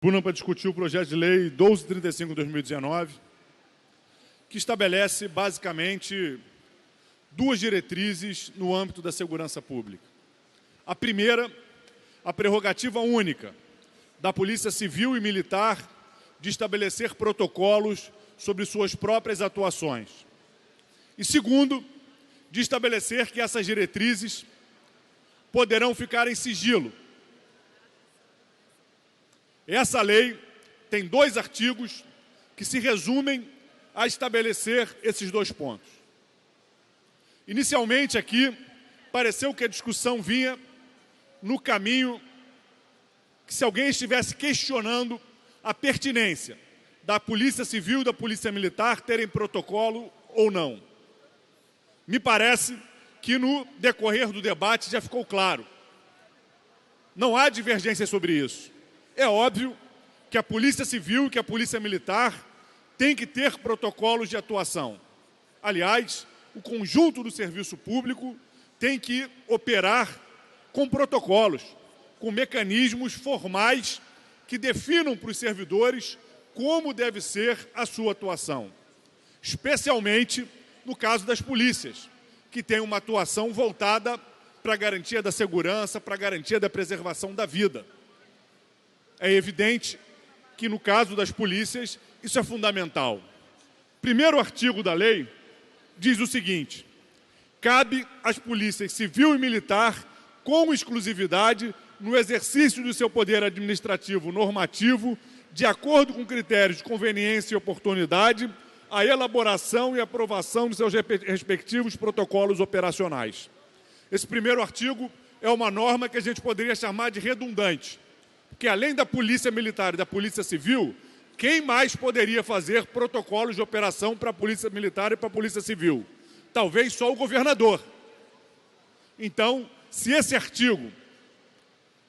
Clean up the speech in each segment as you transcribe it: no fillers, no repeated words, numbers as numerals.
Tribuna para discutir o projeto de lei 1235/2019, que estabelece, basicamente, duas diretrizes no âmbito da segurança pública. A primeira, a prerrogativa única da Polícia Civil e Militar de estabelecer protocolos sobre suas próprias atuações. E segundo, de estabelecer que essas diretrizes poderão ficar em sigilo. Essa lei tem 2 artigos que se resumem a estabelecer esses 2 pontos. Inicialmente aqui, pareceu que a discussão vinha no caminho que se alguém estivesse questionando a pertinência da Polícia Civil e da Polícia Militar terem protocolo ou não. Me parece que no decorrer do debate já ficou claro. Não há divergência sobre isso. É óbvio que a Polícia Civil e que a Polícia Militar têm que ter protocolos de atuação. Aliás, o conjunto do serviço público tem que operar com protocolos, com mecanismos formais que definam para os servidores como deve ser a sua atuação. Especialmente no caso das polícias, que têm uma atuação voltada para a garantia da segurança, para a garantia da preservação da vida. É evidente que, no caso das polícias, isso é fundamental. Primeiro artigo da lei diz o seguinte: cabe às polícias civil e militar, com exclusividade, no exercício do seu poder administrativo normativo, de acordo com critérios de conveniência e oportunidade, a elaboração e aprovação de seus respectivos protocolos operacionais. Esse primeiro artigo é uma norma que a gente poderia chamar de redundante, porque além da Polícia Militar e da Polícia Civil, quem mais poderia fazer protocolos de operação para a Polícia Militar e para a Polícia Civil? Talvez só o governador. Então, se esse artigo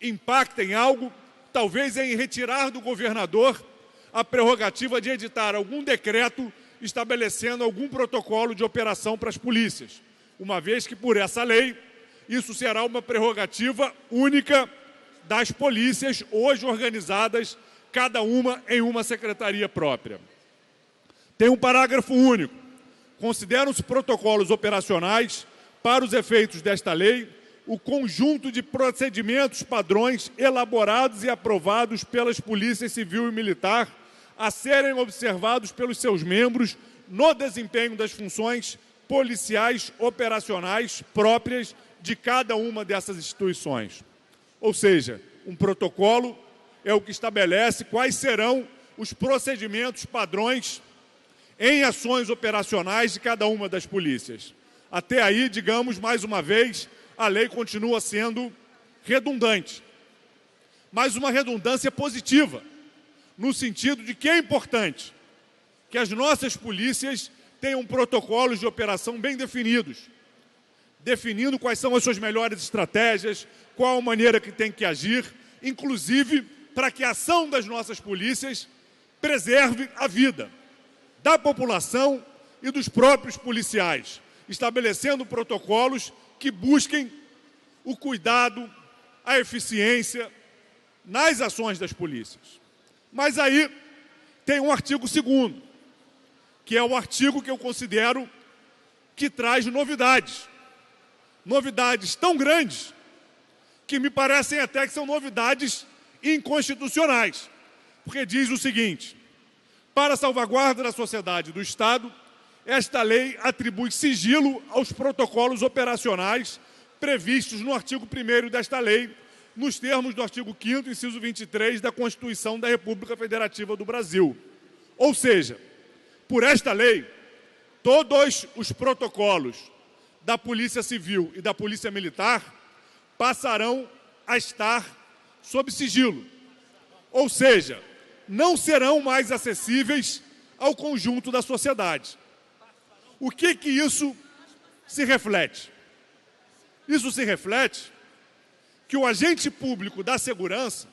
impacta em algo, talvez é em retirar do governador a prerrogativa de editar algum decreto estabelecendo algum protocolo de operação para as polícias, uma vez que, por essa lei, isso será uma prerrogativa única das polícias, hoje organizadas, cada uma em uma secretaria própria. Tem um parágrafo único. Consideram-se protocolos operacionais, para os efeitos desta lei, o conjunto de procedimentos padrões elaborados e aprovados pelas polícias civil e militar a serem observados pelos seus membros no desempenho das funções policiais operacionais próprias de cada uma dessas instituições. Ou seja, um protocolo é o que estabelece quais serão os procedimentos padrões em ações operacionais de cada uma das polícias. Até aí, digamos, mais uma vez, a lei continua sendo redundante, mas uma redundância positiva, no sentido de que é importante que as nossas polícias tenham protocolos de operação bem definidos, definindo quais são as suas melhores estratégias, qual a maneira que tem que agir, inclusive para que a ação das nossas polícias preserve a vida da população e dos próprios policiais, estabelecendo protocolos que busquem o cuidado, a eficiência nas ações das polícias. Mas aí tem um artigo 2º, que é o artigo que eu considero que traz novidades. Novidades tão grandes que me parecem até que são novidades inconstitucionais. Porque diz o seguinte: para a salvaguarda da sociedade e do Estado, esta lei atribui sigilo aos protocolos operacionais previstos no artigo 1º desta lei, nos termos do artigo 5º, inciso 23 da Constituição da República Federativa do Brasil. Ou seja, por esta lei, todos os protocolos da Polícia Civil e da Polícia Militar passarão a estar sob sigilo. Ou seja, não serão mais acessíveis ao conjunto da sociedade. O que isso se reflete? Isso se reflete que o agente público da segurança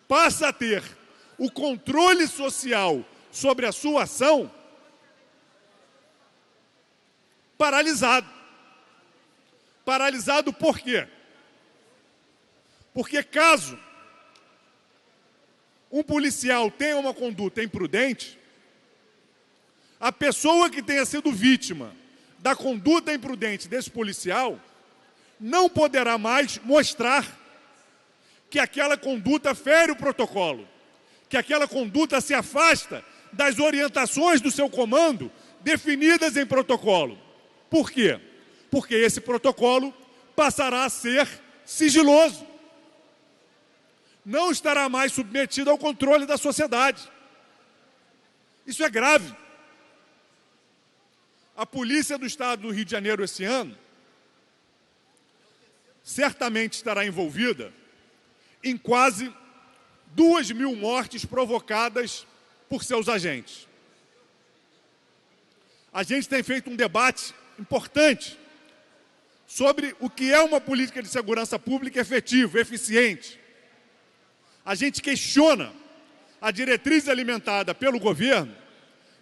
passa a ter o controle social sobre a sua ação paralisado. Paralisado por quê? Porque caso um policial tenha uma conduta imprudente, a pessoa que tenha sido vítima da conduta imprudente desse policial não poderá mais mostrar que aquela conduta fere o protocolo, que aquela conduta se afasta das orientações do seu comando definidas em protocolo. Por quê? Porque esse protocolo passará a ser sigiloso. Não estará mais submetido ao controle da sociedade. Isso é grave. A Polícia do Estado do Rio de Janeiro esse ano certamente estará envolvida em quase 2.000 mortes provocadas por seus agentes. A gente tem feito um debate importante sobre o que é uma política de segurança pública efetiva, eficiente. A gente questiona a diretriz alimentada pelo governo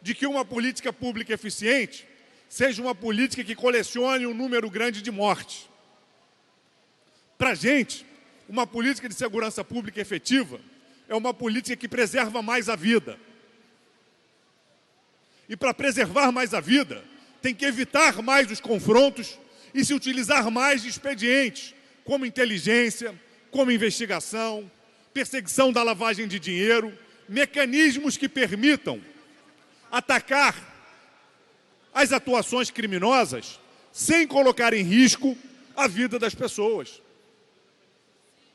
de que uma política pública eficiente seja uma política que colecione um número grande de mortes. Para a gente, uma política de segurança pública efetiva é uma política que preserva mais a vida. E para preservar mais a vida, tem que evitar mais os confrontos e se utilizar mais de expedientes, como inteligência, como investigação, perseguição da lavagem de dinheiro, mecanismos que permitam atacar as atuações criminosas sem colocar em risco a vida das pessoas.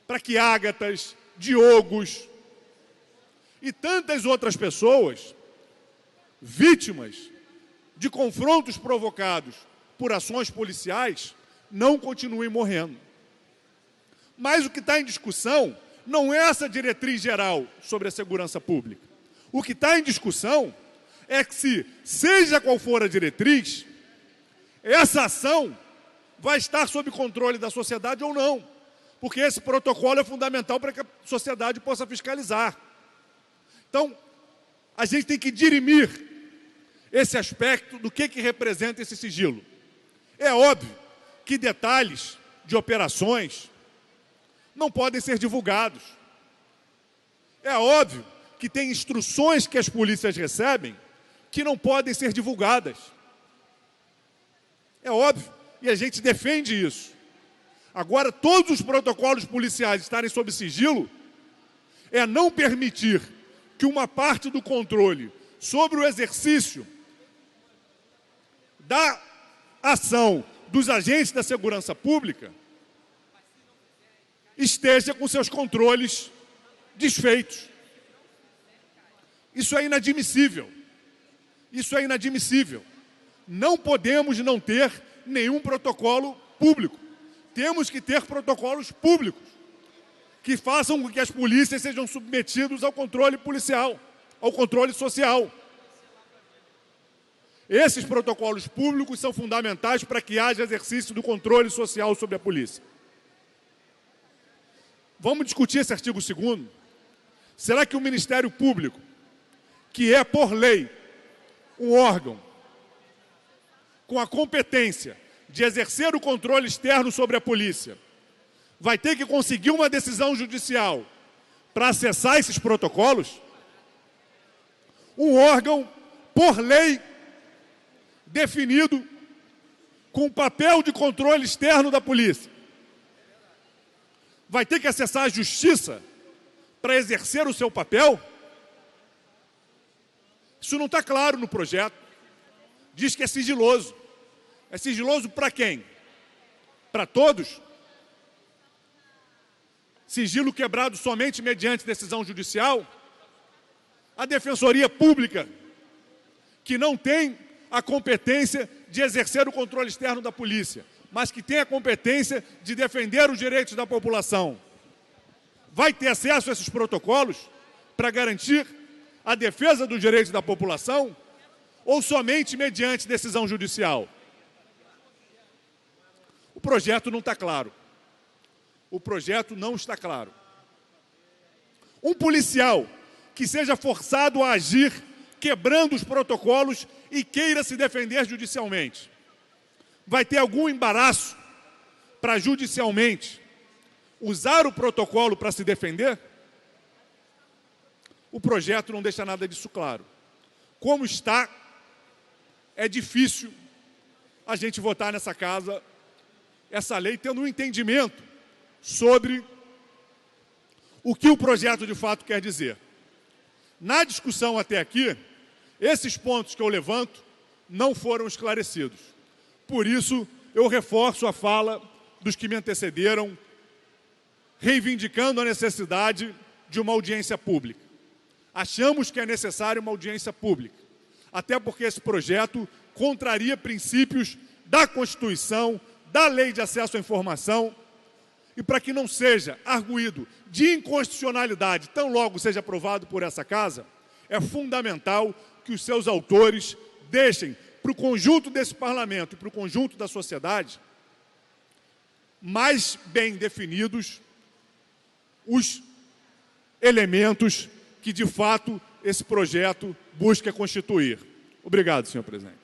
Para que Ágatas, Diogos e tantas outras pessoas, vítimas de confrontos provocados por ações policiais, não continuem morrendo. Mas o que está em discussão não é essa diretriz geral sobre a segurança pública. O que está em discussão é que, seja qual for a diretriz, essa ação vai estar sob controle da sociedade ou não. Porque esse protocolo é fundamental para que a sociedade possa fiscalizar. Então, a gente tem que dirimir esse aspecto do que representa esse sigilo. É óbvio que detalhes de operações não podem ser divulgados. É óbvio que tem instruções que as polícias recebem que não podem ser divulgadas. É óbvio, e a gente defende isso. Agora, todos os protocolos policiais estarem sob sigilo é não permitir que uma parte do controle sobre o exercício da ação dos agentes da segurança pública esteja com seus controles desfeitos. Isso é inadmissível. Isso é inadmissível. Não podemos não ter nenhum protocolo público. Temos que ter protocolos públicos que façam com que as polícias sejam submetidos ao controle policial, ao controle social. Esses protocolos públicos são fundamentais para que haja exercício do controle social sobre a polícia. Vamos discutir esse artigo 2º? Será que o Ministério Público, que é, por lei, um órgão com a competência de exercer o controle externo sobre a polícia, vai ter que conseguir uma decisão judicial para acessar esses protocolos? Um órgão, por lei, definido com o papel de controle externo da polícia, vai ter que acessar a justiça para exercer o seu papel? Isso não está claro no projeto. Diz que é sigiloso. É sigiloso para quem? Para todos? Sigilo quebrado somente mediante decisão judicial? A Defensoria Pública, que não tem a competência de exercer o controle externo da polícia, mas que tem a competência de defender os direitos da população, vai ter acesso a esses protocolos para garantir a defesa dos direitos da população ou somente mediante decisão judicial? O projeto não está claro. O projeto não está claro. Um policial que seja forçado a agir quebrando os protocolos e queira se defender judicialmente, vai ter algum embaraço para judicialmente usar o protocolo para se defender? o projeto não deixa nada disso claro. Como está, é difícil a gente votar nessa casa essa lei tendo um entendimento sobre o que o projeto de fato quer dizer. Na discussão até aqui, esses pontos que eu levanto não foram esclarecidos. Por isso, eu reforço a fala dos que me antecederam, reivindicando a necessidade de uma audiência pública. Achamos que é necessária uma audiência pública, até porque esse projeto contraria princípios da Constituição, da Lei de Acesso à Informação, e para que não seja arguido de inconstitucionalidade, tão logo seja aprovado por essa casa, é fundamental que os seus autores deixem para o conjunto desse parlamento e para o conjunto da sociedade mais bem definidos os elementos que, de fato, esse projeto busca constituir. Obrigado, senhor presidente.